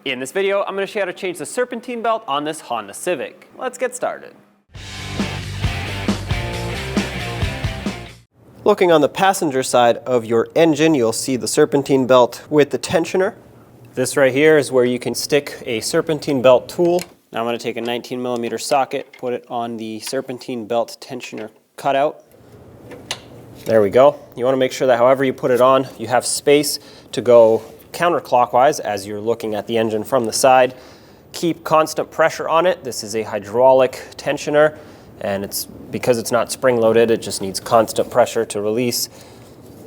In this video, I'm going to show you how to change the serpentine belt on this Honda Civic. Let's get started. Looking on the passenger side of your engine, you'll see the serpentine belt with the tensioner. This right here is where you can stick a serpentine belt tool. Now I'm going to take a 19mm socket, put it on the serpentine belt tensioner cutout. There we go. You want to make sure that however you put it on, you have space to go counterclockwise as you're looking at the engine from the side. Keep constant pressure on it. This is a hydraulic tensioner, and because it's not spring-loaded, it just needs constant pressure to release.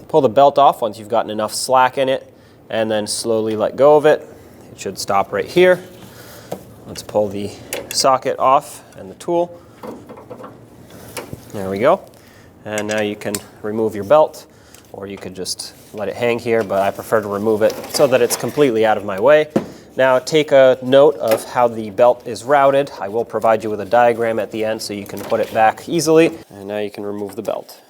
Pull the belt off once you've gotten enough slack in it, and then slowly let go of it. It should stop right here. Let's pull the socket off and the tool. There we go. And now you can remove your belt, or you could just let it hang here, but I prefer to remove it so that it's completely out of my way. Now take a note of how the belt is routed. I will provide you with a diagram at the end so you can put it back easily. And now you can remove the belt.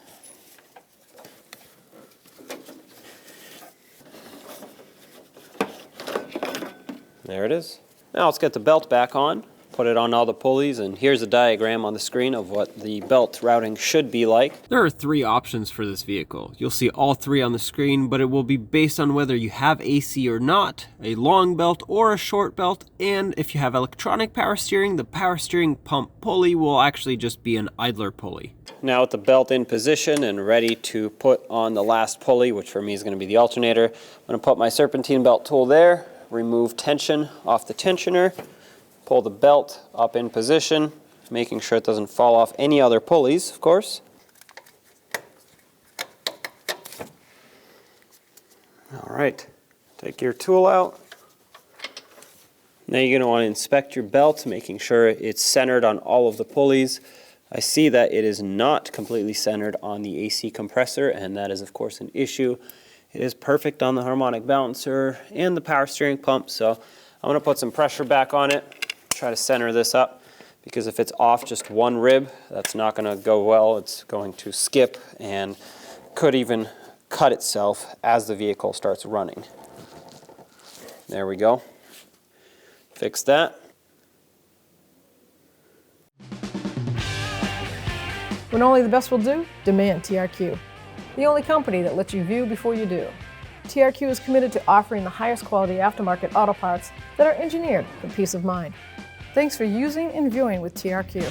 There it is. Now let's get the belt back on. Put it on all the pulleys, and here's a diagram on the screen of what the belt routing should be like. There are 3 options for this vehicle. You'll see all 3 on the screen, but it will be based on whether you have AC or not, a long belt or a short belt, and if you have electronic power steering, the power steering pump pulley will actually just be an idler pulley. Now with the belt in position and ready to put on the last pulley, which for me is going to be the alternator, I'm going to put my serpentine belt tool there, remove tension off the tensioner, pull the belt up in position, making sure it doesn't fall off any other pulleys, of course. All right, take your tool out. Now you're going to want to inspect your belt, making sure it's centered on all of the pulleys. I see that it is not completely centered on the AC compressor, and that is of course an issue. It is perfect on the harmonic balancer and the power steering pump, so I'm going to put some pressure back on it. Try to center this up, because if it's off just one rib, that's not going to go well. It's going to skip and could even cut itself as the vehicle starts running. There we go. Fix that. When only the best will do, demand TRQ. The only company that lets you view before you do. TRQ is committed to offering the highest quality aftermarket auto parts that are engineered for peace of mind. Thanks for using and viewing with TRQ.